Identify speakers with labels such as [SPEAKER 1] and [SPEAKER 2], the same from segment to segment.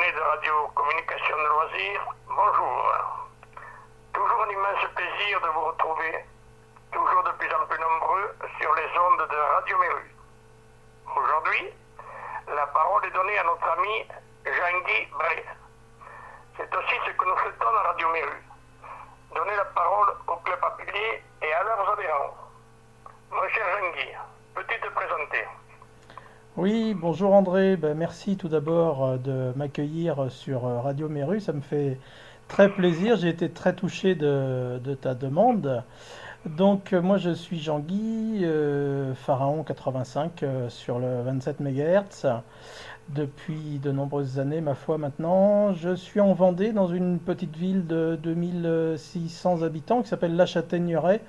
[SPEAKER 1] passionnés de radio-communication de loisirs, bonjour. Toujours un immense plaisir de vous retrouver, toujours de plus en plus nombreux sur les ondes de Radio Méru. Aujourd'hui, la parole est donnée à notre ami Jean-Guy Bray. C'est aussi ce que nous souhaitons à Radio Méru, donner la parole au club appelé et à leurs adhérents. Mon cher Jean-Guy, peux-tu te présenter?
[SPEAKER 2] Oui, bonjour André. Merci tout d'abord de m'accueillir sur Radio Méru. Ça me fait très plaisir. J'ai été très touché de ta demande. Donc moi je suis Jean-Guy, Pharaon 85 sur le 27 MHz depuis de nombreuses années, ma foi maintenant. Je suis en Vendée dans une petite ville de 2600 habitants qui s'appelle La Châtaigneraie.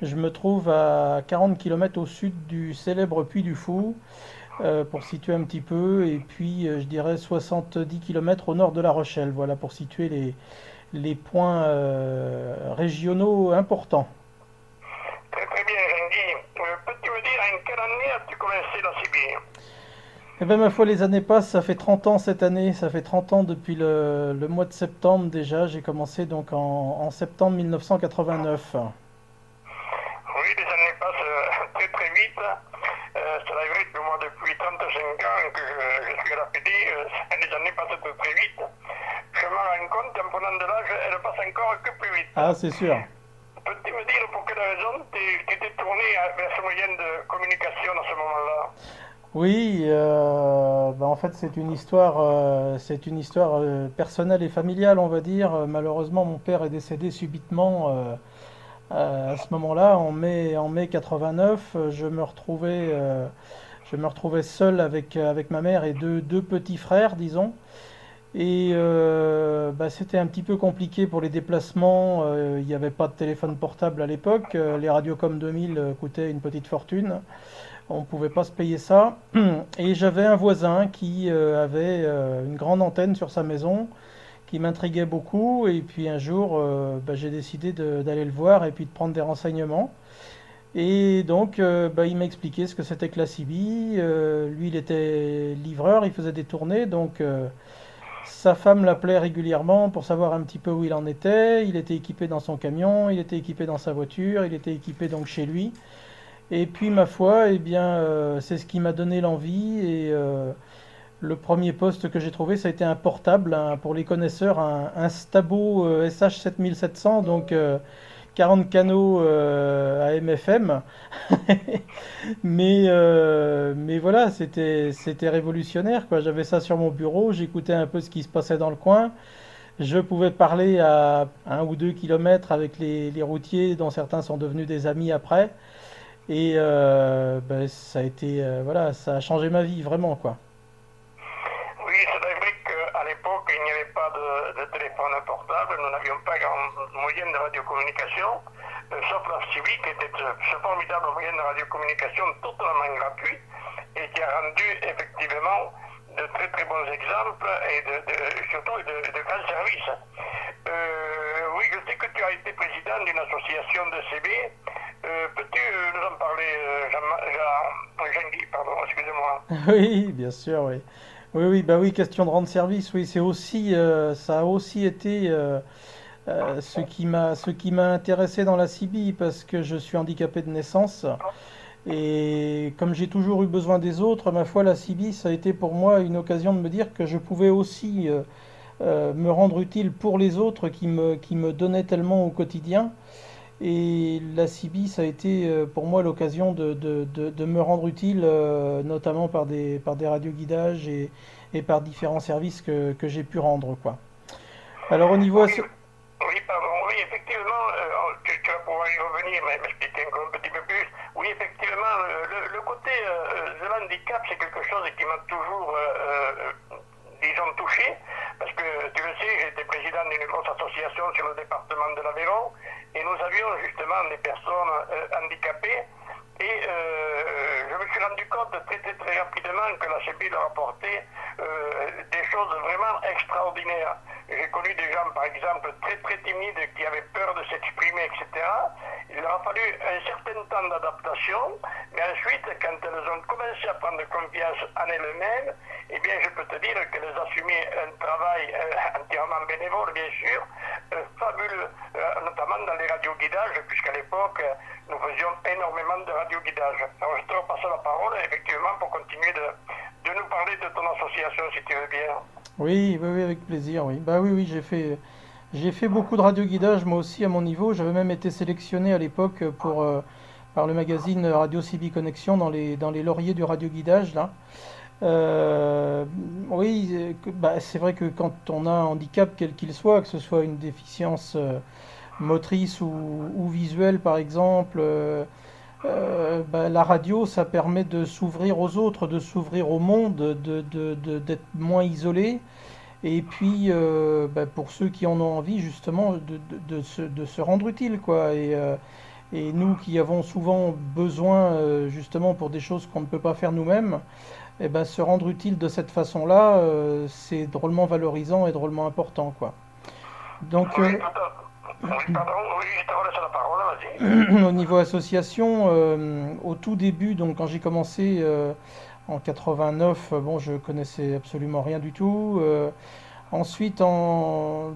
[SPEAKER 2] Je me trouve à 40 km au sud du célèbre Puy du Fou, pour situer un petit peu, et puis je dirais 70 km au nord de La Rochelle, voilà pour situer les points régionaux importants.
[SPEAKER 1] Très très bien, Jean-Guy. Peux-tu me dire en quelle année as-tu commencé la CB?
[SPEAKER 2] Eh bien, ma foi, les années passent, ça fait 30 ans cette année, ça fait 30 ans depuis le mois de septembre déjà. J'ai commencé donc en septembre 1989.
[SPEAKER 1] Oui, les années passent très très vite. C'est vrai que moi, depuis 35 ans que je suis à la PD, les années passent très très vite. Je me rends compte, en prenant de l'âge, elles passent encore que plus vite.
[SPEAKER 2] Ah, c'est sûr.
[SPEAKER 1] Peux-tu me dire pour quelle raison tu t'es tourné vers ce moyen de communication à ce moment-là?
[SPEAKER 2] Oui, en fait c'est une histoire personnelle et familiale, on va dire. Malheureusement, mon père est décédé subitement à ce moment-là, en mai 89. Je me retrouvais seul avec ma mère et deux petits frères, disons. Et c'était un petit peu compliqué pour les déplacements. Il n'y avait pas de téléphone portable à l'époque. Les Radiocom 2000 coûtaient une petite fortune. On ne pouvait pas se payer ça. Et j'avais un voisin qui avait une grande antenne sur sa maison qui m'intriguait beaucoup. Et puis un jour, j'ai décidé d'aller le voir et puis de prendre des renseignements. Et donc, il m'a expliqué ce que c'était que la CB. Lui, il était livreur, il faisait des tournées. Donc, sa femme l'appelait régulièrement pour savoir un petit peu où il en était. Il était équipé dans son camion, il était équipé dans sa voiture, il était équipé donc chez lui. Et puis ma foi, eh bien, c'est ce qui m'a donné l'envie. Et le premier poste que j'ai trouvé, ça a été un portable, pour les connaisseurs, un Stabo SH 7700, donc 40 canaux AM/FM. Mais voilà, c'était révolutionnaire, quoi. J'avais ça sur mon bureau, j'écoutais un peu ce qui se passait dans le coin. Je pouvais parler à 1 ou 2 kilomètres avec les routiers, dont certains sont devenus des amis après. Et ça a été, voilà, ça a changé ma vie vraiment, quoi.
[SPEAKER 1] Oui, c'est vrai qu'à l'époque, il n'y avait pas de téléphone portable, nous n'avions pas grand moyen de radiocommunication, sauf la Civic, qui était ce formidable moyen de radiocommunication totalement gratuit et qui a rendu effectivement de très très bons exemples et surtout de grands services. Oui, je sais que tu as été président d'une association de CB. Peux-tu nous en parler, Jean-Guy, pardon, excusez-moi.
[SPEAKER 2] Oui, bien sûr, oui. Oui, oui, oui, question de rendre service, oui, c'est aussi, ça a aussi été ce qui m'a intéressé dans la CIBI parce que je suis handicapé de naissance et comme j'ai toujours eu besoin des autres, ma foi, la CIBI, ça a été pour moi une occasion de me dire que je pouvais aussi me rendre utile pour les autres qui me donnaient tellement au quotidien. Et la CIBI, ça a été pour moi l'occasion de me rendre utile, notamment par des radioguidages et par différents services que j'ai pu rendre, quoi. Alors au niveau...
[SPEAKER 1] Oui, oui, pardon, oui, effectivement, tu vas pouvoir y revenir, mais m'expliquer encore un petit peu plus. Oui, effectivement, le côté de l'handicap, c'est quelque chose qui m'a toujours, disons, touché, parce que tu le sais, j'étais président d'une grosse association sur le département de l'Aveyron, et nous avions justement des personnes handicapées, et je me suis rendu compte très très très rapidement que la CB leur apportait des choses vraiment extraordinaires. J'ai connu des gens, par exemple, très très timides qui avaient peur de s'exprimer, etc. Il leur a fallu un certain temps d'adaptation, mais ensuite, quand elles ont commencé à prendre confiance en elles-mêmes, eh bien, je peux te dire qu'elles assumaient un travail entièrement bénévole, bien sûr, fabuleux, notamment dans les radioguidages, puisqu'à l'époque, nous faisions énormément de radioguidage. Alors, je te repasse la parole, effectivement, pour continuer de nous parler de ton association, si tu veux bien.
[SPEAKER 2] Oui, oui, oui, avec plaisir, oui. Bah oui, oui, j'ai fait beaucoup de radioguidage moi aussi à mon niveau. J'avais même été sélectionné à l'époque par le magazine Radio CB Connexion dans les lauriers du radioguidage, là. Euh, oui, bah, c'est vrai que quand on a un handicap, quel qu'il soit, que ce soit une déficience motrice ou visuelle par exemple, bah, la radio, ça permet de s'ouvrir aux autres, de s'ouvrir au monde, d'être moins isolé. Et puis, bah, pour ceux qui en ont envie, justement, de se rendre utile, quoi. Et nous qui avons souvent besoin, justement, pour des choses qu'on ne peut pas faire nous-mêmes, eh ben, se rendre utile de cette façon-là, c'est drôlement valorisant et drôlement important, quoi. Donc,
[SPEAKER 1] Oui, oui, pardon, oui, je te relaisse la parole, vas-y.
[SPEAKER 2] au niveau association, au tout début, donc quand j'ai commencé en 89, bon, je connaissais absolument rien du tout. Ensuite, au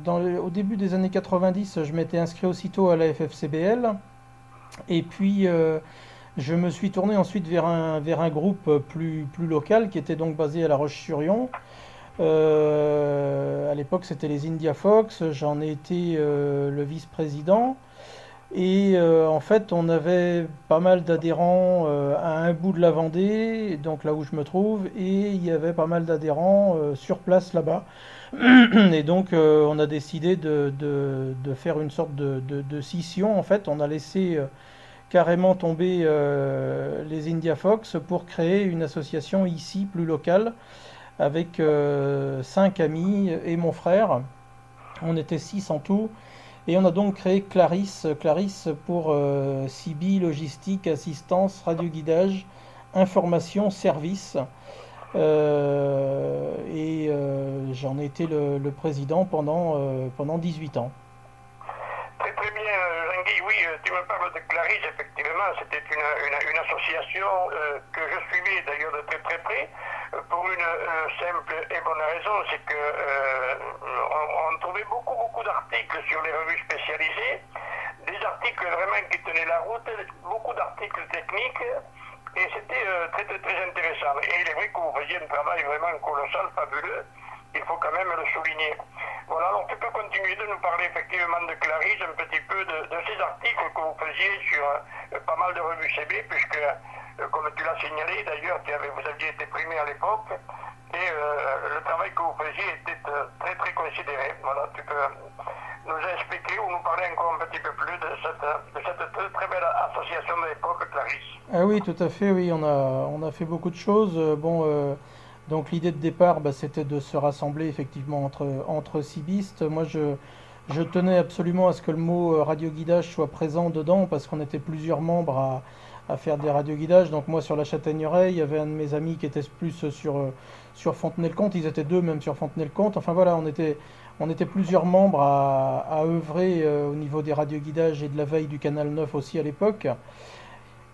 [SPEAKER 2] début des années 90, je m'étais inscrit aussitôt à la FFCBL. Et puis, je me suis tourné ensuite vers un groupe plus local qui était donc basé à La Roche-sur-Yon. À l'époque, c'était les India Fox. J'en ai été le vice-président. Et en fait, on avait pas mal d'adhérents à un bout de la Vendée, donc là où je me trouve, et il y avait pas mal d'adhérents sur place là-bas. Et donc, on a décidé de faire une sorte de scission. En fait, on a laissé carrément tomber les India Fox pour créer une association ici, plus locale, avec 5 amis et mon frère. On était 6 en tout. Et on a donc créé Clarisse, Clarisse pour CIBI, logistique, assistance, radioguidage, information, service. J'en ai été le président pendant 18 ans.
[SPEAKER 1] Très très bien, Jean-Guy. Oui, tu me parles de Clarisse, effectivement, c'était une association que je suivais d'ailleurs de très très près, pour une simple et bonne raison, c'est que on trouvait beaucoup d'articles sur les revues spécialisées, des articles vraiment qui tenaient la route, beaucoup d'articles techniques, et c'était très intéressant. Et il est vrai que vous faisiez un travail vraiment colossal, fabuleux, il faut quand même le souligner. Voilà, alors tu peux continuer de nous parler effectivement de Clarisse, un petit peu de ces articles que vous faisiez sur pas mal de revues CB, puisque, comme tu l'as signalé, d'ailleurs, vous aviez été primé à l'époque, et le travail que vous faisiez était très considéré. Voilà, tu peux nous expliquer ou nous parler encore un petit peu plus de cette très belle association de l'époque, Clarisse.
[SPEAKER 2] Ah oui, tout à fait, oui, on a fait beaucoup de choses. Donc l'idée de départ, bah, c'était de se rassembler effectivement entre cibistes. Moi, je tenais absolument à ce que le mot radioguidage soit présent dedans parce qu'on était plusieurs membres à faire des radioguidages. Donc moi, sur la Châtaigneraie, il y avait un de mes amis qui était plus sur Fontenay-le-Comte. Ils étaient deux même sur Fontenay-le-Comte. Enfin voilà, on était plusieurs membres à œuvrer au niveau des radioguidages et de la veille du Canal 9 aussi à l'époque.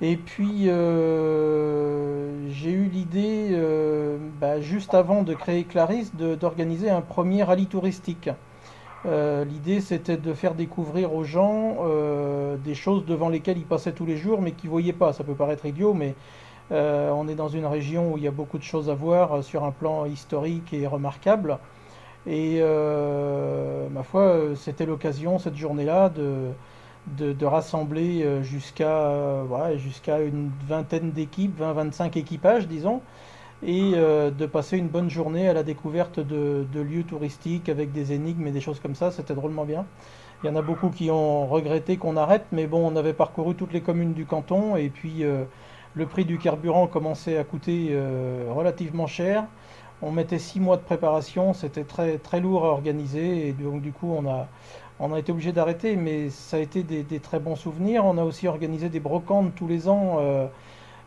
[SPEAKER 2] Et puis j'ai eu l'idée, bah, juste avant de créer Clarisse, d'organiser un premier rallye touristique. L'idée c'était de faire découvrir aux gens des choses devant lesquelles ils passaient tous les jours mais qu'ils ne voyaient pas. Ça peut paraître idiot, mais on est dans une région où il y a beaucoup de choses à voir sur un plan historique et remarquable. Et ma foi, c'était l'occasion cette journée-là de rassembler jusqu'à une vingtaine d'équipes, 20-25 équipages, disons, et de passer une bonne journée à la découverte de lieux touristiques avec des énigmes et des choses comme ça. C'était drôlement bien. Il y en a beaucoup qui ont regretté qu'on arrête, mais bon, on avait parcouru toutes les communes du canton, et puis le prix du carburant commençait à coûter relativement cher. On mettait 6 mois de préparation, c'était très lourd à organiser, et donc du coup on a été obligé d'arrêter, mais ça a été des très bons souvenirs. On a aussi organisé des brocantes tous les ans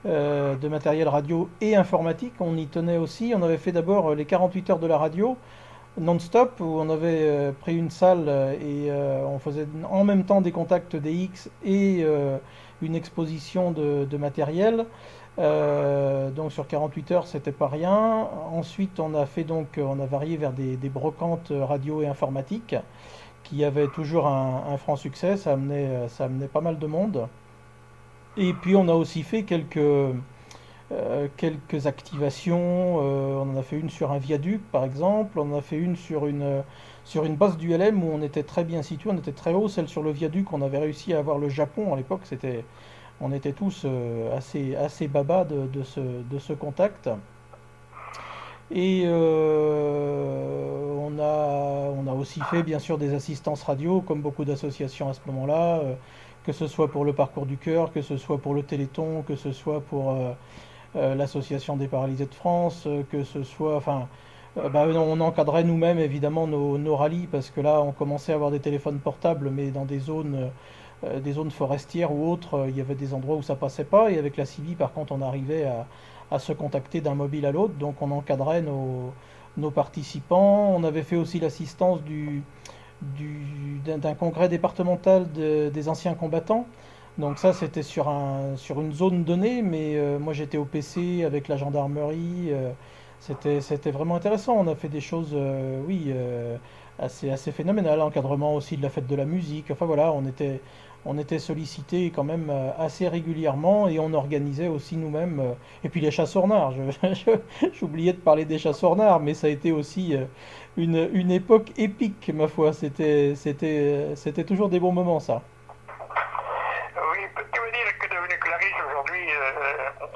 [SPEAKER 2] de matériel radio et informatique. On y tenait aussi. On avait fait d'abord les 48 heures de la radio non-stop, où on avait pris une salle et on faisait en même temps des contacts DX et une exposition de matériel. Donc sur 48 heures, c'était pas rien. Ensuite, on a varié vers des brocantes radio et informatique qui avaient toujours un franc succès. Ça amenait pas mal de monde. Et puis on a aussi fait quelques activations. On en a fait une sur un viaduc, par exemple. On en a fait une sur une base du LM où on était très bien situé, on était très haut. Celle sur le viaduc, on avait réussi à avoir le Japon à l'époque. On était tous assez baba de ce contact. Et on a aussi fait bien sûr des assistances radio, comme beaucoup d'associations à ce moment-là, que ce soit pour le Parcours du Cœur, que ce soit pour le Téléthon, que ce soit pour l'Association des paralysés de France, que ce soit, enfin, bah, on encadrait nous-mêmes évidemment nos rallyes parce que là on commençait à avoir des téléphones portables, mais dans des zones forestières ou autres, il y avait des endroits où ça passait pas. Et avec la CIVI, par contre, on arrivait à se contacter d'un mobile à l'autre, donc on encadrait nos participants. On avait fait aussi l'assistance d'un congrès départemental des anciens combattants. Donc ça, c'était sur une zone donnée, mais moi j'étais au PC avec la gendarmerie. C'était vraiment intéressant. On a fait des choses, oui, assez phénoménales. Encadrement aussi de la fête de la musique. Enfin voilà, on était sollicité quand même assez régulièrement et on organisait aussi nous-mêmes. Et puis les chasseurs-nards. J'oubliais de parler des chasseurs-nards, mais ça a été aussi une époque épique, ma foi. C'était toujours des bons moments, ça.
[SPEAKER 1] Oui, tu veux dire que devenu Clarisse aujourd'hui,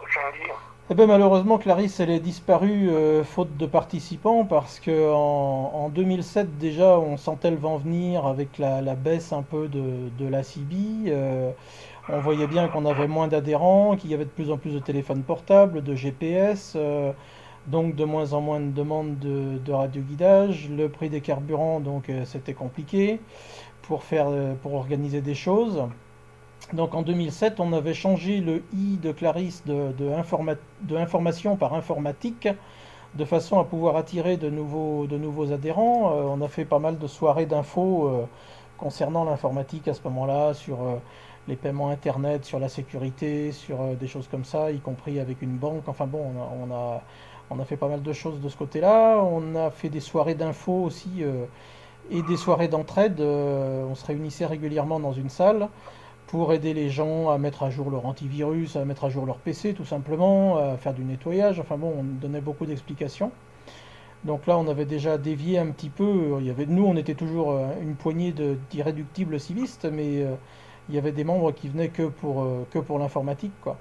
[SPEAKER 1] Shandy?
[SPEAKER 2] Eh ben, malheureusement, Clarisse, elle est disparue faute de participants parce que en 2007 déjà, on sentait le vent venir avec la baisse un peu de la CIBI. On voyait bien qu'on avait moins d'adhérents, qu'il y avait de plus en plus de téléphones portables, de GPS, donc de moins en moins de demandes de radioguidage. Le prix des carburants, donc c'était compliqué pour organiser des choses. Donc en 2007, on avait changé le I de Clarisse de information par informatique, de façon à pouvoir attirer de nouveaux adhérents. On a fait pas mal de soirées d'infos concernant l'informatique à ce moment-là, sur les paiements Internet, sur la sécurité, sur des choses comme ça, y compris avec une banque. Enfin bon, on a fait pas mal de choses de ce côté-là. On a fait des soirées d'infos aussi et des soirées d'entraide. On se réunissait régulièrement dans une salle pour aider les gens à mettre à jour leur antivirus, à mettre à jour leur PC tout simplement, à faire du nettoyage. Enfin bon, on donnait beaucoup d'explications. Donc là, on avait déjà dévié un petit peu. Nous, on était toujours une poignée d'irréductibles civistes, mais il y avait des membres qui venaient que pour l'informatique, quoi.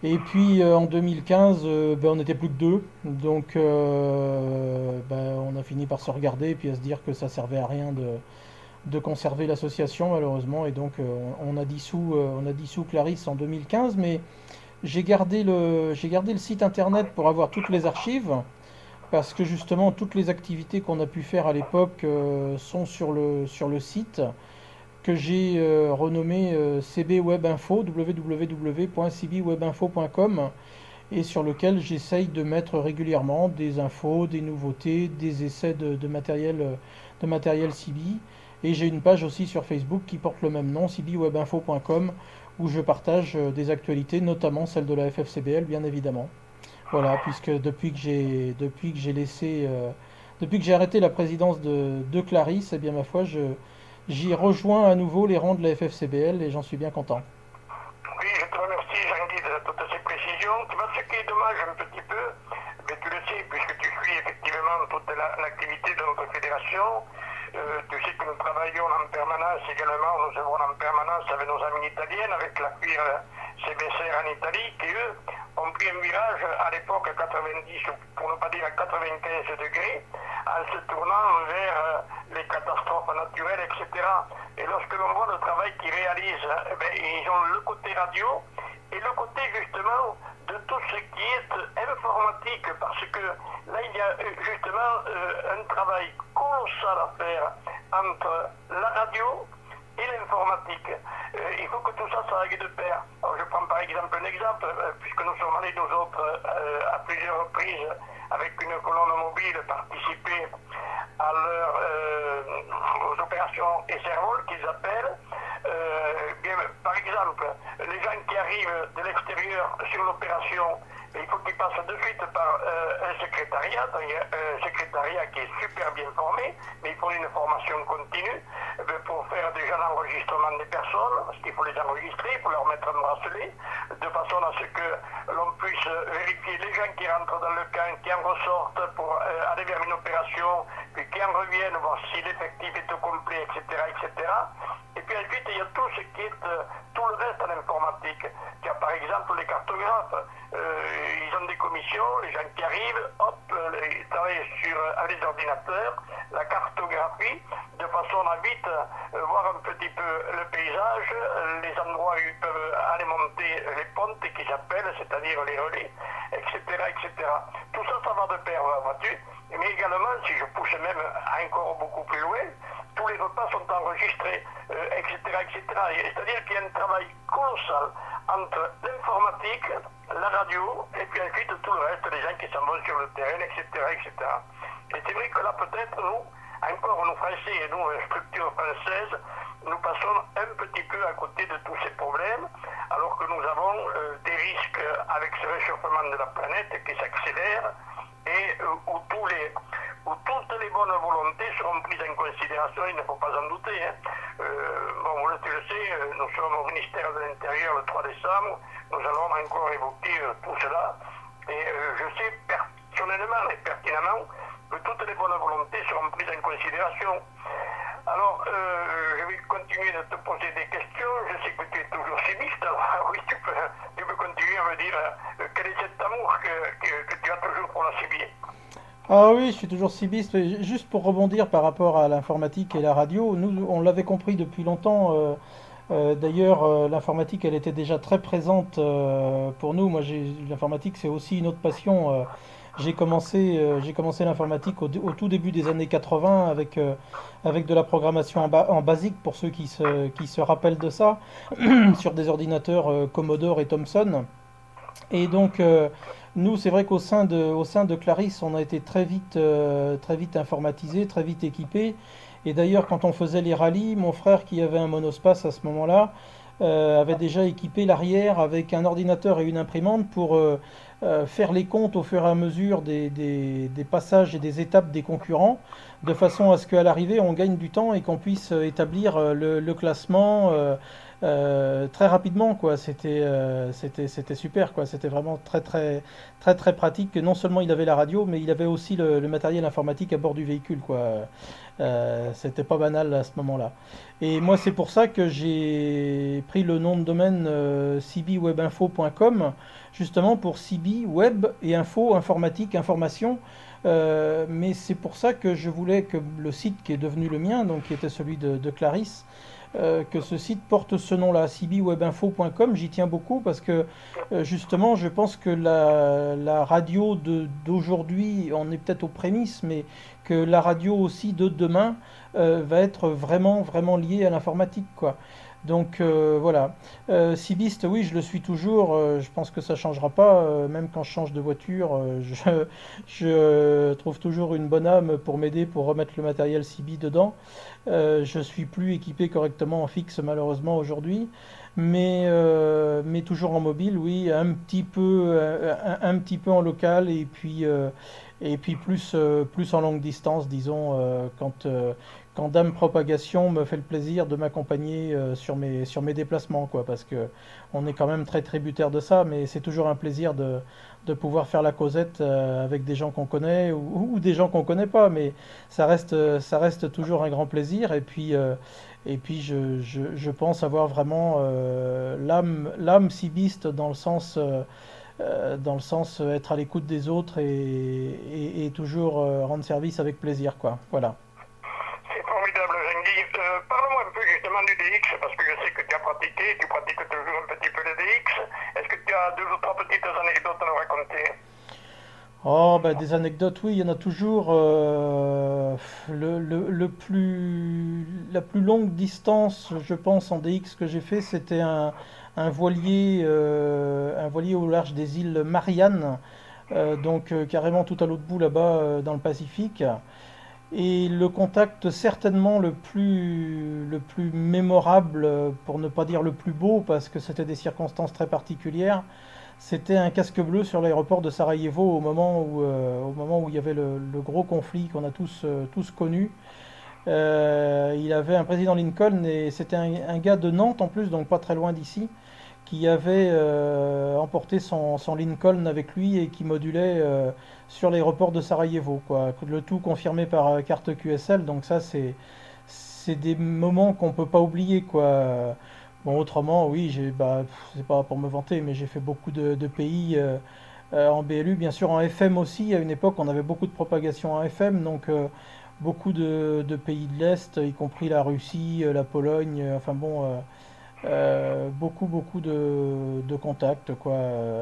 [SPEAKER 2] Et puis en 2015, ben, on n'était plus que deux, donc ben, on a fini par se regarder et puis à se dire que ça servait à rien de conserver l'association malheureusement, et donc on a dissous Clarisse en 2015, mais j'ai gardé le site internet pour avoir toutes les archives, parce que justement toutes les activités qu'on a pu faire à l'époque sont sur le site que j'ai renommé CB Web Info, www.cbwebinfo.com, et sur lequel j'essaye de mettre régulièrement des infos, des nouveautés, des essais de matériel CB. Et j'ai une page aussi sur Facebook qui porte le même nom, cbwebinfo.com, où je partage des actualités, notamment celle de la FFCBL, bien évidemment. Voilà, puisque depuis que j'ai arrêté la présidence de Clarisse, eh bien ma foi, j'y rejoins à nouveau les rangs de la FFCBL et j'en suis bien content.
[SPEAKER 1] Oui, je te remercie, Jean-Guy, de toutes ces précisions. Tu vois, ce qui est dommage un petit peu, mais tu le sais, puisque tu suis effectivement toute l'activité de notre fédération. Tu sais que nous travaillons en permanence également, nous œuvrons en permanence avec nos amis italiens, avec la cuir CBCR en Italie, qui eux ont pris un virage à l'époque à 90, pour ne pas dire à 95 degrés, en se tournant vers les catastrophes naturelles, etc. Et lorsque l'on voit le travail qu'ils réalisent, eh bien, ils ont le côté radio et le côté justement de tout ce qui est informatique, parce que là il y a justement un travail colossal à faire entre la radio et l'informatique. Il faut que tout ça aille de pair. Alors, je prends par exemple un exemple, puisque nous sommes allés nous autres à plusieurs reprises avec une colonne mobile participer aux opérations SRVOL qu'ils appellent, bien par exemple, les gens qui arrivent de l'extérieur sur l'opération, il faut qu'ils passent de suite par un secrétariat, un secrétariat qui est super bien formé, mais il faut une formation continue pour faire déjà l'enregistrement des personnes, parce qu'il faut les enregistrer, il faut leur mettre un bracelet, de façon à ce que l'on puisse vérifier les gens qui rentrent dans le camp, qui en ressortent pour aller vers une opération, puis qui en reviennent, voir si l'effectif est au complet, etc., etc. Et puis ensuite, il y a tout ce qui est tout le reste en informatique. Il y a par exemple les cartographes. Ils ont des commissions, les gens qui arrivent, hop, ils travaillent avec les ordinateurs, la cartographie, de façon à vite voir un petit peu le paysage, les endroits où ils peuvent aller monter les pontes qui s'appellent, c'est-à-dire les relais, etc., etc. Tout ça, ça va de pair, vois-tu. Mais également, si je pousse même encore beaucoup plus loin, tous les repas sont enregistrés, etc., etc. C'est-à-dire qu'il y a un travail colossal entre l'informatique, la radio, et puis ensuite tout le reste, les gens qui s'en vont sur le terrain, etc., etc. Et c'est vrai que là, peut-être, nous, encore nous Français et nous, structure française, nous passons un petit peu à côté de tous ces problèmes, alors que nous avons des risques avec ce réchauffement de la planète qui s'accélère et où toutes les bonnes volontés seront prises en considération, il ne faut pas en douter. Hein. Bon, tu le sais, nous sommes au ministère de l'Intérieur le 3 décembre, nous allons encore évoquer tout cela, et je sais personnellement et pertinemment que toutes les bonnes volontés seront prises en considération. Alors, je vais continuer de te poser des questions. Je sais que tu es toujours chimiste. Alors, oui, tu peux continuer à me dire quel est cet amour que tu as toujours pour la chimie.
[SPEAKER 2] Ah oui, je suis toujours cibiste. Juste pour rebondir par rapport à l'informatique et la radio, nous, on l'avait compris depuis longtemps. D'ailleurs, l'informatique, elle était déjà très présente pour nous. Moi, l'informatique, c'est aussi une autre passion. J'ai commencé l'informatique au tout début des années 80 avec de la programmation en basique pour ceux qui se rappellent de ça, sur des ordinateurs Commodore et Thomson. Et donc, nous, c'est vrai au sein de Clarisse, on a été très vite informatisé, très vite équipé. Et d'ailleurs, quand on faisait les rallyes, mon frère, qui avait un monospace à ce moment-là, avait déjà équipé l'arrière avec un ordinateur et une imprimante pour faire les comptes au fur et à mesure des passages et des étapes des concurrents, de façon à ce qu'à l'arrivée, on gagne du temps et qu'on puisse établir le classement très rapidement, quoi. C'était super, quoi. C'était vraiment très pratique. Non seulement il avait la radio, mais il avait aussi le matériel informatique à bord du véhicule, quoi. C'était pas banal à ce moment-là. Et moi, c'est pour ça que j'ai pris le nom de domaine cbwebinfo.com, justement pour CB, web et info, informatique, information. Mais c'est pour ça que je voulais que le site qui est devenu le mien, donc qui était celui de Clarisse, que ce site porte ce nom-là, cbwebinfo.com. J'y tiens beaucoup parce que justement, je pense que la radio d'aujourd'hui, on est peut-être aux prémices, mais que la radio aussi de demain va être vraiment liée à l'informatique, quoi. Donc voilà. Cibiste, oui, je le suis toujours. Je pense que ça changera pas. Même quand je change de voiture, je trouve toujours une bonne âme pour m'aider pour remettre le matériel Cibi dedans. Je suis plus équipé correctement en fixe malheureusement aujourd'hui, mais toujours en mobile, oui, un petit peu en local et puis plus en longue distance, disons, quand Dame Propagation me fait le plaisir de m'accompagner sur mes déplacements, quoi, parce que on est quand même très tributaire de ça, mais c'est toujours un plaisir de pouvoir faire la causette avec des gens qu'on connaît ou des gens qu'on connaît pas, mais ça reste toujours un grand plaisir. Et puis je pense avoir vraiment l'âme cibiste dans le sens être à l'écoute des autres et toujours rendre service avec plaisir, quoi. Voilà.
[SPEAKER 1] C'est formidable, Jean-Guy. Parle-moi un peu justement du DX, parce que je sais que tu as pratiqué, tu pratiques toujours un petit peu le DX. Est-ce que tu as deux ou trois petites anecdotes à nous raconter?
[SPEAKER 2] Oh, bah, des anecdotes, oui, il y en a toujours. La plus longue distance, je pense, en DX que j'ai fait, c'était un voilier au large des îles Mariannes, donc carrément tout à l'autre bout là-bas dans le Pacifique. Et le contact certainement le plus mémorable, pour ne pas dire le plus beau, parce que c'était des circonstances très particulières, c'était un casque bleu sur l'aéroport de Sarajevo au moment où il y avait le gros conflit qu'on a tous connu. Il avait un président Lincoln et c'était un gars de Nantes en plus, donc pas très loin d'ici, qui avait emporté son Lincoln avec lui et qui modulait sur l'aéroport de Sarajevo, quoi. Le tout confirmé par carte QSL, donc ça c'est des moments qu'on peut pas oublier, quoi. Bon, autrement, oui, c'est pas pour me vanter, mais j'ai fait beaucoup de pays en BLU, bien sûr en FM aussi. À une époque, on avait beaucoup de propagation en FM, donc beaucoup de pays de l'Est, y compris la Russie, la Pologne, enfin bon, beaucoup de contacts, quoi.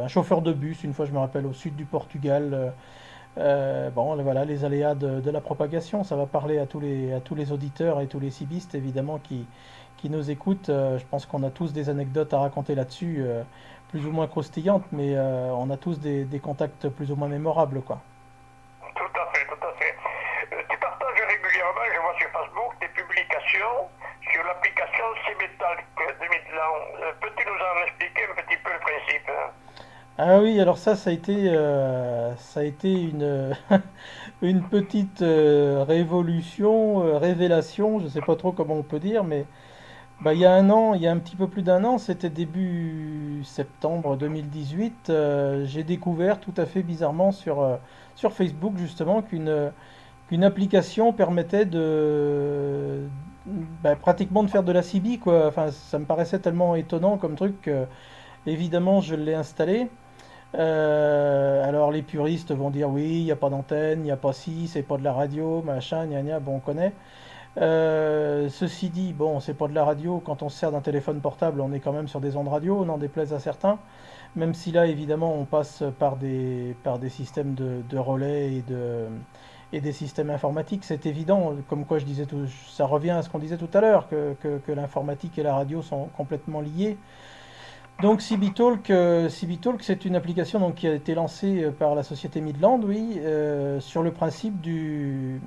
[SPEAKER 2] Un chauffeur de bus, une fois je me rappelle, au sud du Portugal. Bon, voilà, les aléas de la propagation, ça va parler à tous les auditeurs et tous les cibistes, évidemment, qui nous écoutent. Je pense qu'on a tous des anecdotes à raconter là-dessus, plus ou moins croustillantes, mais on a tous des contacts plus ou moins mémorables, quoi.
[SPEAKER 1] Tout à fait, tout à fait. Tu partages régulièrement, je vois sur Facebook, des publications sur l'application Cimetalk de Midland. Peux-tu nous en expliquer un petit peu le principe, hein?
[SPEAKER 2] Ah oui, alors ça a été une petite révolution, révélation, je ne sais pas trop comment on peut dire, mais bah, il y a un an, il y a un petit peu plus d'un an, c'était début septembre 2018, j'ai découvert tout à fait bizarrement sur Facebook justement qu'une application permettait bah, pratiquement de faire de la CB, quoi. Enfin, ça me paraissait tellement étonnant comme truc que, évidemment, je l'ai installé. Alors les puristes vont dire oui, il n'y a pas d'antenne, il n'y a pas ci, c'est pas de la radio, machin, gna gna, bon on connaît. Ceci dit, bon, c'est pas de la radio, quand on se sert d'un téléphone portable, on est quand même sur des ondes radio, n'en déplaise à certains, même si là évidemment on passe par des systèmes de relais et des systèmes informatiques, c'est évident, comme quoi je disais tout, ça revient à ce qu'on disait tout à l'heure, que l'informatique et la radio sont complètement liés. Donc CB Talk, c'est une application donc, qui a été lancée par la société Midland, oui, sur le principe du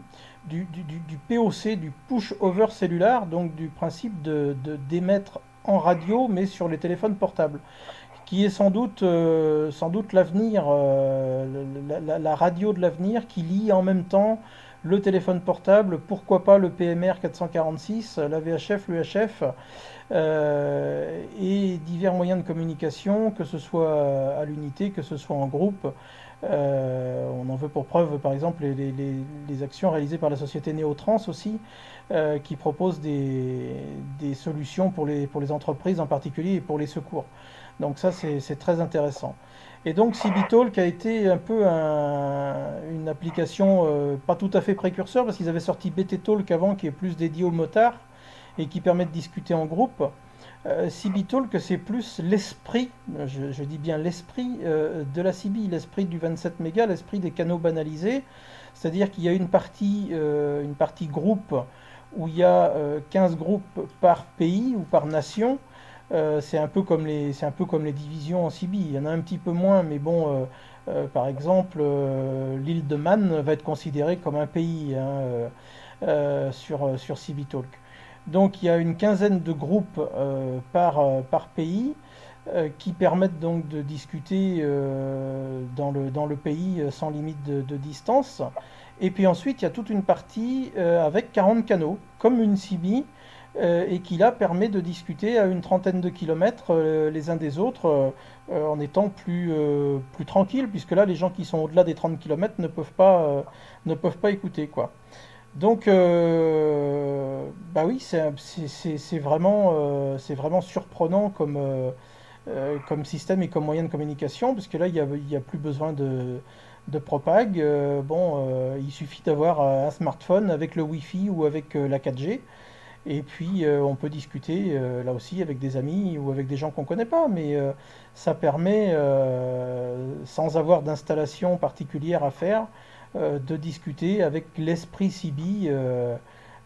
[SPEAKER 2] POC, du Push Over Cellular, donc du principe d'émettre en radio, mais sur les téléphones portables, qui est sans doute l'avenir, la radio de l'avenir, qui lie en même temps le téléphone portable, pourquoi pas le PMR 446, la VHF, l'UHF, et divers moyens de communication, que ce soit à l'unité, que ce soit en groupe. On en veut pour preuve, par exemple, les actions réalisées par la société Néotrans aussi, qui propose des solutions pour les entreprises en particulier et pour les secours. Donc ça, c'est très intéressant. Et donc CB a été un peu une application pas tout à fait précurseur, parce qu'ils avaient sorti BT Talk avant, qui est plus dédié aux motards et qui permet de discuter en groupe. CB c'est plus l'esprit, je dis bien l'esprit de la CB, l'esprit du 27 mégas, l'esprit des canaux banalisés. C'est-à-dire qu'il y a une partie groupe où il y a 15 groupes par pays ou par nation. C'est un peu comme les divisions en CB. Il y en a un petit peu moins, mais bon, par exemple, l'île de Man va être considérée comme un pays, hein, sur CB Talk. Donc il y a une quinzaine de groupes par pays qui permettent donc de discuter dans le pays sans limite de distance. Et puis ensuite, il y a toute une partie avec 40 canaux, comme une CB, et qui là permet de discuter à une trentaine de kilomètres les uns des autres en étant plus tranquille, puisque là, les gens qui sont au-delà des 30 kilomètres ne peuvent pas écouter, quoi. Donc, bah oui, c'est vraiment surprenant comme système et comme moyen de communication, parce que là, il y a plus besoin de propag. Bon, il suffit d'avoir un smartphone avec le Wi-Fi ou avec la 4G, et puis on peut discuter là aussi avec des amis ou avec des gens qu'on ne connaît pas, mais ça permet, sans avoir d'installation particulière à faire, de discuter avec l'esprit CB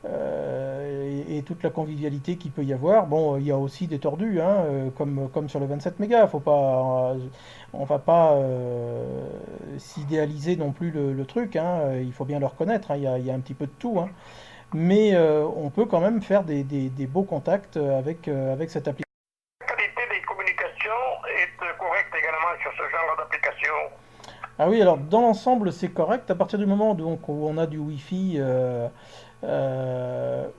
[SPEAKER 2] et toute la convivialité qu'il peut y avoir. Bon, il y a aussi des tordus, hein, comme sur le 27 mégas. On va pas s'idéaliser non plus le truc, hein. Il faut bien le reconnaître, hein, il y a un petit peu de tout, hein. Mais on peut quand même faire des beaux contacts avec cette application.
[SPEAKER 1] La qualité des communications est correcte également sur ce genre d'application.
[SPEAKER 2] Ah oui, alors dans l'ensemble, c'est correct. À partir du moment donc, où on a du Wi-Fi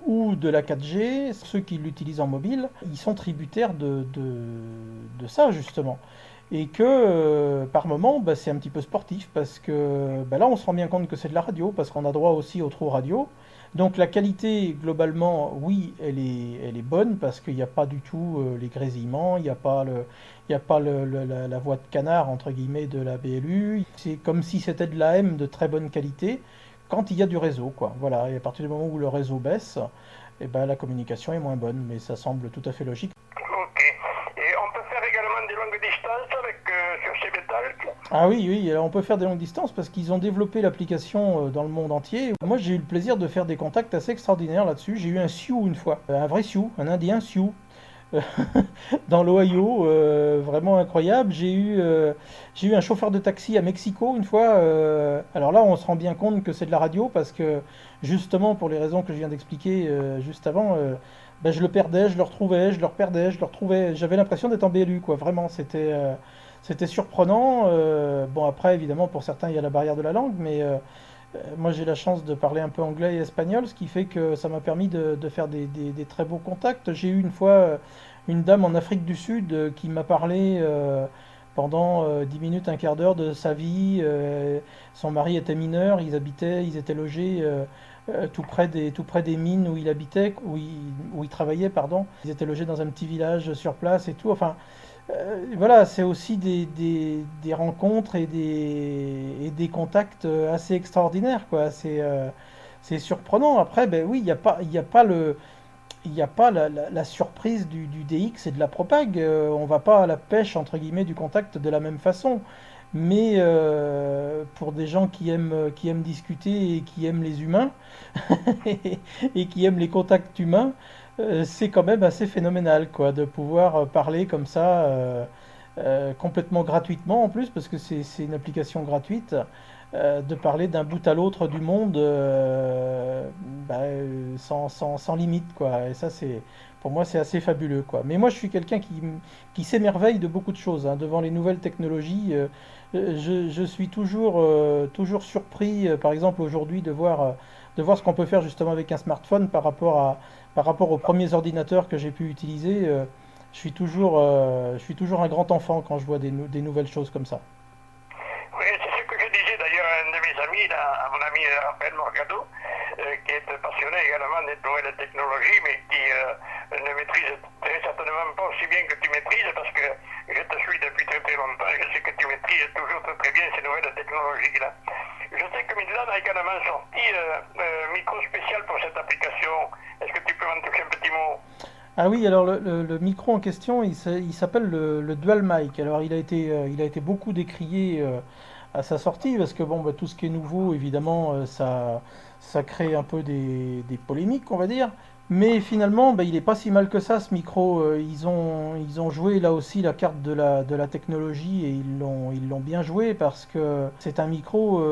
[SPEAKER 2] ou de la 4G, ceux qui l'utilisent en mobile, ils sont tributaires de ça, justement. Et que par moment, bah, c'est un petit peu sportif, parce que bah, là, on se rend bien compte que c'est de la radio, parce qu'on a droit aussi au trou radio. Donc la qualité, globalement, oui, elle est bonne, parce qu'il n'y a pas du tout les grésillements, il n'y a pas la voix de canard, entre guillemets, de la BLU. C'est comme si c'était de l'AM de très bonne qualité, quand il y a du réseau, quoi. Voilà, et à partir du moment où le réseau baisse, eh ben, la communication est moins bonne, mais ça semble tout à fait logique.
[SPEAKER 1] Ok. Et on peut faire également des longues distances avec, sur ces métals.
[SPEAKER 2] Ah oui, oui, alors on peut faire des longues distances parce qu'ils ont développé l'application dans le monde entier. Moi, j'ai eu le plaisir de faire des contacts assez extraordinaires là-dessus. J'ai eu un Sioux une fois, un vrai Sioux, un Indien Sioux, dans l'Ohio, vraiment incroyable. J'ai eu un chauffeur de taxi à Mexico une fois. Alors là, on se rend bien compte que c'est de la radio parce que justement pour les raisons que je viens d'expliquer juste avant, ben, je le perdais, je le retrouvais, je le reperdais, je le retrouvais. J'avais l'impression d'être en BLU, quoi. Vraiment, c'était surprenant. Bon, après, évidemment, pour certains, il y a la barrière de la langue, mais moi, j'ai la chance de parler un peu anglais et espagnol, ce qui fait que ça m'a permis de faire des très beaux contacts. J'ai eu une fois une dame en Afrique du Sud qui m'a parlé pendant 10 minutes, un quart d'heure de sa vie. Son mari était mineur, ils étaient logés tout près des mines où il habitait, où il travaillait, pardon. Ils étaient logés dans un petit village sur place et tout. Enfin, voilà, c'est aussi des rencontres et des contacts assez extraordinaires, quoi. C'est surprenant. Après, ben oui, il y a pas il y a pas la surprise du DX et de la propag. On va pas à la pêche, entre guillemets, du contact de la même façon. Mais pour des gens qui aiment discuter et qui aiment les humains et qui aiment les contacts humains, c'est quand même assez phénoménal, quoi, de pouvoir parler comme ça complètement gratuitement en plus, parce que c'est une application gratuite, de parler d'un bout à l'autre du monde bah, sans limite, quoi. Et ça, pour moi, c'est assez fabuleux, quoi. Mais moi, je suis quelqu'un qui s'émerveille de beaucoup de choses, hein, devant les nouvelles technologies. Je suis toujours surpris, par exemple, aujourd'hui, de voir ce qu'on peut faire justement avec un smartphone par rapport aux premiers ordinateurs que j'ai pu utiliser. Je suis toujours un grand enfant quand je vois des nouvelles choses comme ça.
[SPEAKER 1] Oui, c'est ce que je disais d'ailleurs à un de mes amis, là, à mon ami Raphaël Morgado, qui est passionné également des nouvelles technologies, mais qui ne maîtrise très certainement pas aussi bien que tu maîtrises, parce que je te suis depuis très très longtemps, et je sais que tu maîtrises toujours très très bien ces nouvelles technologies-là. Je sais que Midland a également sorti un micro spécial pour cette application. Est-ce que tu peux m'en toucher un petit mot?
[SPEAKER 2] Ah oui, alors le micro en question, il s'appelle le Dual Mic. Alors il a été beaucoup décrié à sa sortie parce que bon, bah, tout ce qui est nouveau, évidemment, ça crée un peu des polémiques, on va dire. Mais finalement, bah, il est pas si mal que ça, ce micro. Ils ont joué là aussi la carte de la technologie et ils l'ont bien joué parce que c'est un micro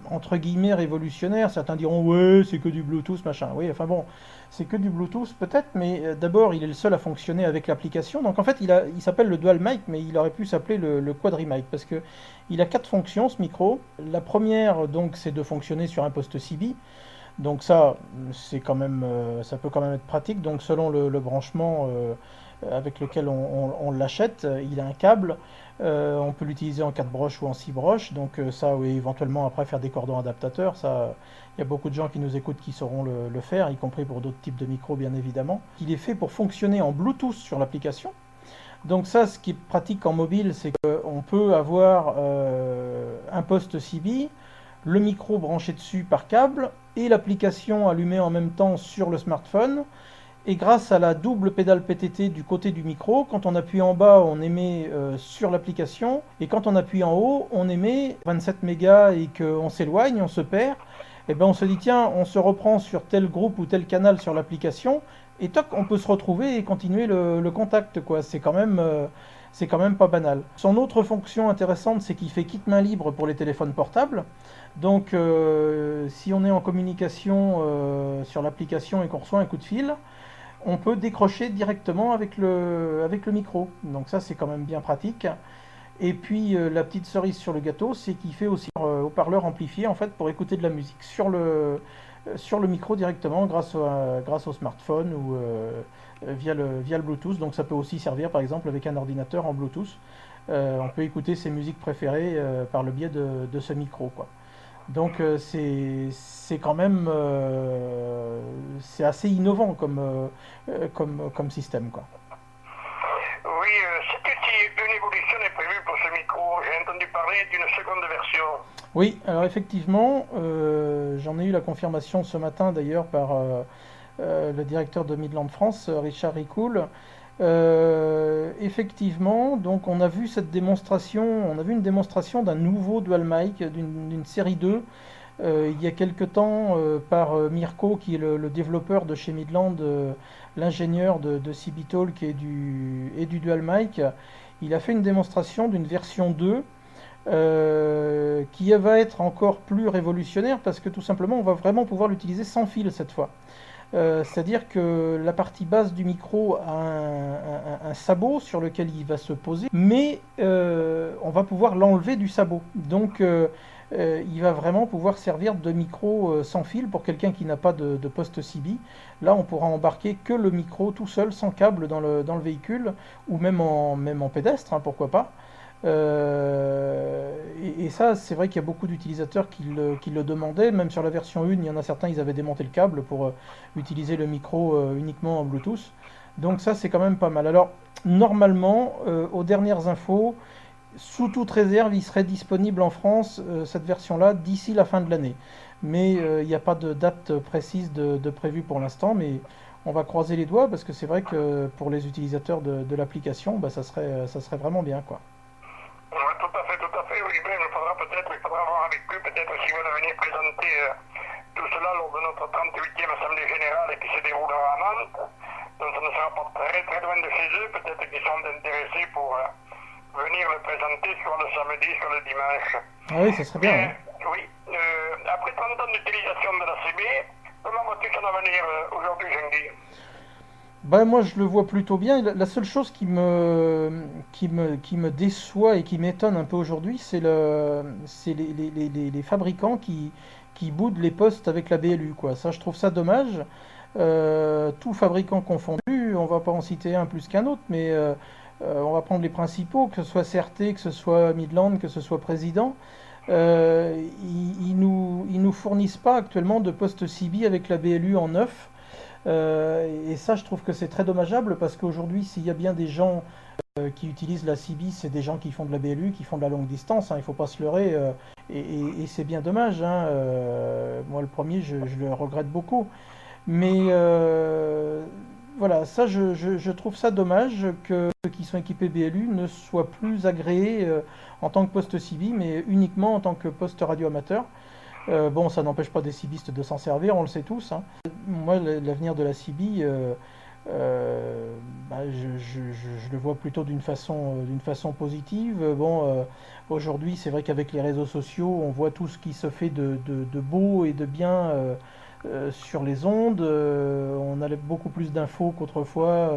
[SPEAKER 2] entre guillemets révolutionnaire. Certains diront ouais, c'est que du Bluetooth, machin. Oui, enfin bon, c'est que du Bluetooth peut-être, mais d'abord, il est le seul à fonctionner avec l'application. Donc en fait, il s'appelle le Dual Mic, mais il aurait pu s'appeler le Quadri Mic parce que il a quatre fonctions, ce micro. La première, donc, c'est de fonctionner sur un poste CB. Donc ça, c'est quand même, ça peut quand même être pratique. Donc selon le branchement avec lequel on l'achète, il a un câble. On peut l'utiliser en 4 broches ou en 6 broches. Donc ça, oui, éventuellement après faire des cordons adaptateurs. Ça, il y a beaucoup de gens qui nous écoutent qui sauront le faire, y compris pour d'autres types de micros, bien évidemment. Il est fait pour fonctionner en Bluetooth sur l'application. Donc ça, ce qui est pratique en mobile, c'est qu'on peut avoir un poste CB, le micro branché dessus par câble et l'application allumée en même temps sur le smartphone. Et grâce à la double pédale PTT du côté du micro, quand on appuie en bas, on émet sur l'application, et quand on appuie en haut, on émet 27 mégas et qu'on s'éloigne, on se perd. et ben on se dit tiens, on se reprend sur tel groupe ou tel canal sur l'application, et toc, on peut se retrouver et continuer le contact, quoi. C'est quand même pas banal. Son autre fonction intéressante, c'est qu'il fait kit main libre pour les téléphones portables. Donc, si on est en communication sur l'application et qu'on reçoit un coup de fil, on peut décrocher directement avec le micro. Donc ça, c'est quand même bien pratique. Et puis la petite cerise sur le gâteau, c'est qu'il fait aussi haut-parleur amplifié en fait pour écouter de la musique sur le micro directement grâce au smartphone ou via le Bluetooth. Donc ça peut aussi servir par exemple avec un ordinateur en Bluetooth. On peut écouter ses musiques préférées par le biais de ce micro, quoi. Donc c'est quand même c'est assez innovant comme système, quoi.
[SPEAKER 1] Oui, sais-tu si une évolution est prévue pour ce micro? J'ai entendu parler d'une seconde version.
[SPEAKER 2] Oui, alors effectivement, j'en ai eu la confirmation ce matin d'ailleurs par le directeur de Midland France, Richard Ricoul. Effectivement, donc on a vu on a vu une démonstration d'un nouveau dual mic, d'une série 2, il y a quelque temps par Mirko, qui est le développeur de chez Midland, l'ingénieur de CB-Talk et du dual mic. Il a fait une démonstration d'une version 2 qui va être encore plus révolutionnaire parce que tout simplement on va vraiment pouvoir l'utiliser sans fil cette fois. C'est-à-dire que la partie basse du micro a un sabot sur lequel il va se poser, mais on va pouvoir l'enlever du sabot. Donc il va vraiment pouvoir servir de micro sans fil pour quelqu'un qui n'a pas de poste CB. Là, on pourra embarquer que le micro tout seul, sans câble dans le véhicule, ou même en pédestre, hein, pourquoi pas. Et ça, c'est vrai qu'il y a beaucoup d'utilisateurs qui le demandaient. Même sur la version 1, il y en a certains, ils avaient démonté le câble pour utiliser le micro uniquement en Bluetooth. Donc ça, c'est quand même pas mal. Alors, normalement, aux dernières infos, sous toute réserve, il serait disponible en France, cette version-là, d'ici la fin de l'année. Mais il n'y a pas de date précise de prévue pour l'instant, mais on va croiser les doigts parce que c'est vrai que pour les utilisateurs de l'application, bah, ça serait vraiment bien, quoi.
[SPEAKER 1] Ouais, tout à fait, oui, mais il faudra voir avec eux, peut-être s'ils veulent venir présenter tout cela lors de notre 38e Assemblée Générale qui se déroulera à Nantes. Donc ça ne sera pas très très loin de chez eux, peut-être qu'ils sont intéressés pour venir le présenter soit le samedi, soit le dimanche.
[SPEAKER 2] Ah oui, ça serait bien, hein.
[SPEAKER 1] Oui, après 30 ans d'utilisation de la CB, comment vois-tu son avenir aujourd'hui, Jean-Guy?
[SPEAKER 2] Bah, moi, je le vois plutôt bien. La seule chose qui me déçoit et qui m'étonne un peu aujourd'hui, c'est les fabricants qui boudent les postes avec la BLU, quoi. Ça, je trouve ça dommage. Tout fabricant confondu, on va pas en citer un plus qu'un autre, mais on va prendre les principaux, que ce soit CRT, que ce soit Midland, que ce soit Président. Ils nous fournissent pas actuellement de postes CB avec la BLU en neuf. Et ça, je trouve que c'est très dommageable parce qu'aujourd'hui, s'il y a bien des gens qui utilisent la CB, c'est des gens qui font de la BLU, qui font de la longue distance, hein, il ne faut pas se leurrer, et c'est bien dommage, hein. Moi, le premier, je le regrette beaucoup. Mais voilà, ça, je trouve ça dommage que ceux qui sont équipés BLU ne soient plus agréés en tant que poste CB, mais uniquement en tant que poste radio amateur. Bon, ça n'empêche pas des cibistes de s'en servir, on le sait tous, hein. Moi, l'avenir de la CB, bah, je le vois plutôt d'une façon positive. Bon, aujourd'hui, c'est vrai qu'avec les réseaux sociaux, on voit tout ce qui se fait de beau et de bien sur les ondes. On a beaucoup plus d'infos qu'autrefois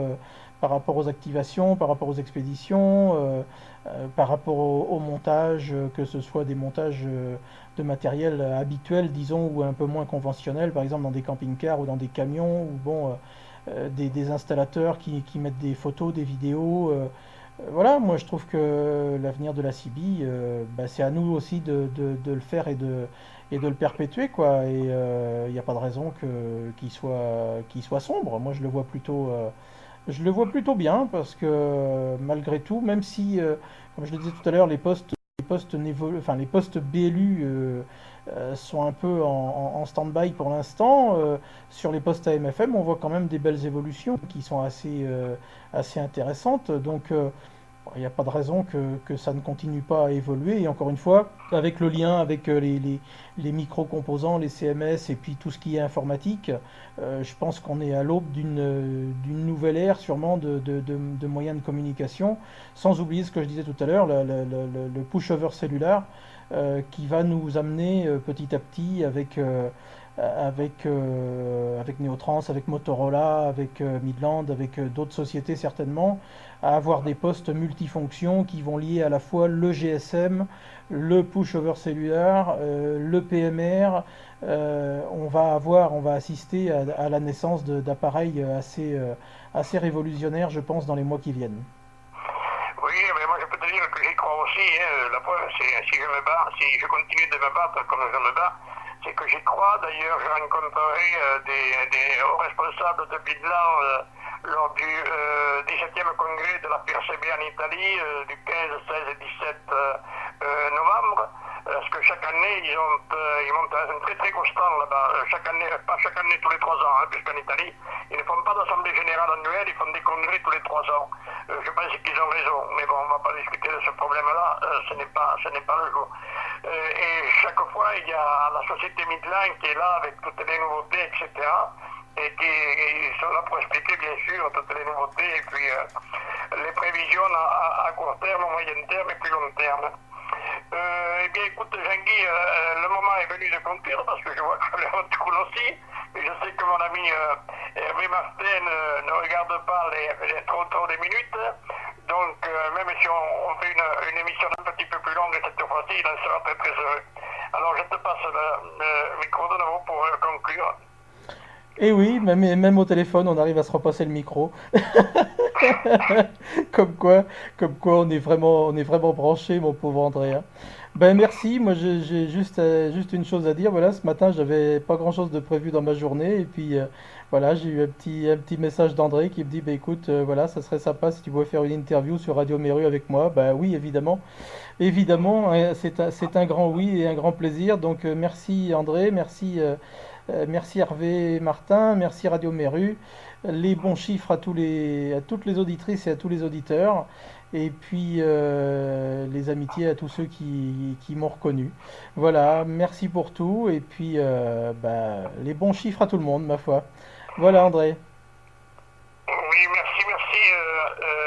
[SPEAKER 2] par rapport aux activations, par rapport aux expéditions, par rapport au montage, que ce soit des montages de matériel habituel, disons, ou un peu moins conventionnel, par exemple dans des camping-cars ou dans des camions, ou bon, des installateurs qui mettent des photos, des vidéos. Voilà, moi je trouve que l'avenir de la CB, bah, c'est à nous aussi de le faire et de le perpétuer, quoi. Et il n'y a pas de raison qu'il soit sombre. Moi je le vois plutôt bien parce que malgré tout, même si, comme je le disais tout à l'heure, enfin, les postes BLU sont un peu en stand-by pour l'instant. Sur les postes AM/FM, on voit quand même des belles évolutions qui sont assez intéressantes. Donc il n'y a pas de raison que ça ne continue pas à évoluer. Et encore une fois, avec le lien avec les micro-composants, les CMS et puis tout ce qui est informatique, je pense qu'on est à l'aube d'une nouvelle ère sûrement de moyens de communication, sans oublier ce que je disais tout à l'heure, le push-over cellulaire, qui va nous amener petit à petit avec Neotrans, avec Motorola, avec Midland, avec d'autres sociétés certainement, à avoir des postes multifonctions qui vont lier à la fois le GSM, le push-over cellulaire, le PMR. On va assister à la naissance d'appareils assez révolutionnaires, je pense, dans les mois qui viennent.
[SPEAKER 1] Oui, mais moi je peux te dire que j'y crois aussi. Hein. La preuve, c'est si je me bats, si je continue de me battre comme je me bats, c'est que j'y crois. D'ailleurs, je rencontrerai des hauts responsables de Bidlan lors du 17e congrès de la PRCB en Italie du 15, 16 et 17 novembre. Parce que chaque année, ils montent un très très gros stand là-bas. Chaque année, pas chaque année tous les 3 ans, hein, puisqu'en Italie, ils ne font pas d'assemblée générale annuelle, ils font des congrès tous les 3 ans. Je pense qu'ils ont raison, mais bon, on ne va pas discuter de ce problème-là, ce n'est pas le jour. Et chaque fois, il y a la société Midland qui est là avec toutes les nouveautés, etc. Et qui sont là pour expliquer, bien sûr, toutes les nouveautés et puis les prévisions à court terme, moyen terme et plus long terme. Eh bien, écoute, Jean-Guy, le moment est venu de conclure parce que je vois que l'heure tourne aussi. Et je sais que mon ami Hervé Martin ne regarde pas trop les minutes. Donc, même si on fait une émission un petit peu plus longue cette fois-ci, il en sera très très heureux. Alors, je te passe le micro de nouveau pour conclure.
[SPEAKER 2] Et oui, même au téléphone, on arrive à se repasser le micro. Comme quoi, on est vraiment branché, mon pauvre André, hein. Ben merci, moi j'ai juste une chose à dire. Voilà, ce matin, j'avais pas grand-chose de prévu dans ma journée. Et puis voilà, j'ai eu un petit message d'André qui me dit, ben écoute, voilà, ça serait sympa si tu pouvais faire une interview sur Radio Méru avec moi. Ben oui, évidemment. Évidemment, hein, c'est un grand oui et un grand plaisir. Donc merci André, merci Hervé Martin, merci Radio Méru. Les bons chiffres à toutes les auditrices et à tous les auditeurs. Et puis les amitiés à tous ceux qui m'ont reconnu. Voilà, merci pour tout. Et puis les bons chiffres à tout le monde, ma foi. Voilà, André.
[SPEAKER 1] Oui, merci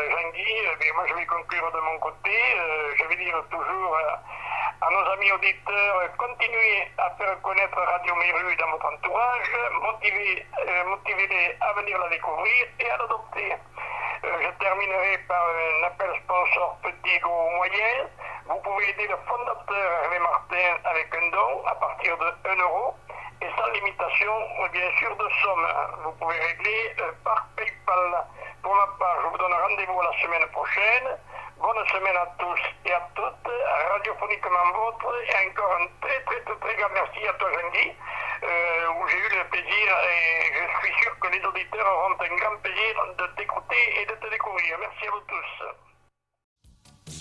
[SPEAKER 1] Jean-Guy. Mais moi, je vais conclure de mon côté. Je vais dire toujours à nos amis auditeurs, continuez à faire connaître Radio Méru dans votre entourage, motivez-les à venir la découvrir et à l'adopter. Je terminerai par un appel sponsor petit, gros, moyen. Vous pouvez aider le fondateur Hervé Martin avec un don à partir de 1 euro et sans limitation, bien sûr, de somme. Vous pouvez régler par PayPal. Pour ma part, je vous donne rendez-vous la semaine prochaine. Bonne semaine à tous et à toutes, radiophoniquement vôtre, et encore un très grand merci à toi Jean-Guy, où j'ai eu le plaisir, et je suis sûr que les auditeurs auront un grand plaisir de t'écouter et de te découvrir. Merci à vous tous.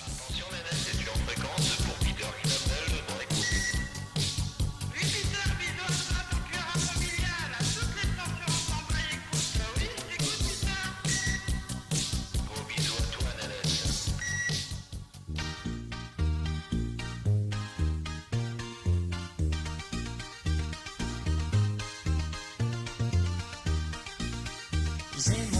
[SPEAKER 3] Attention Nénès, c'est tu en fréquence pour Peter qui t'appelle dans l'écoute.
[SPEAKER 4] Oui Peter, bisous à toi, ton cœur familial, à toutes les stations ensemble, écoute. Oui, écoute Peter.
[SPEAKER 3] Gros bisous à toi Nénès.
[SPEAKER 5] Zing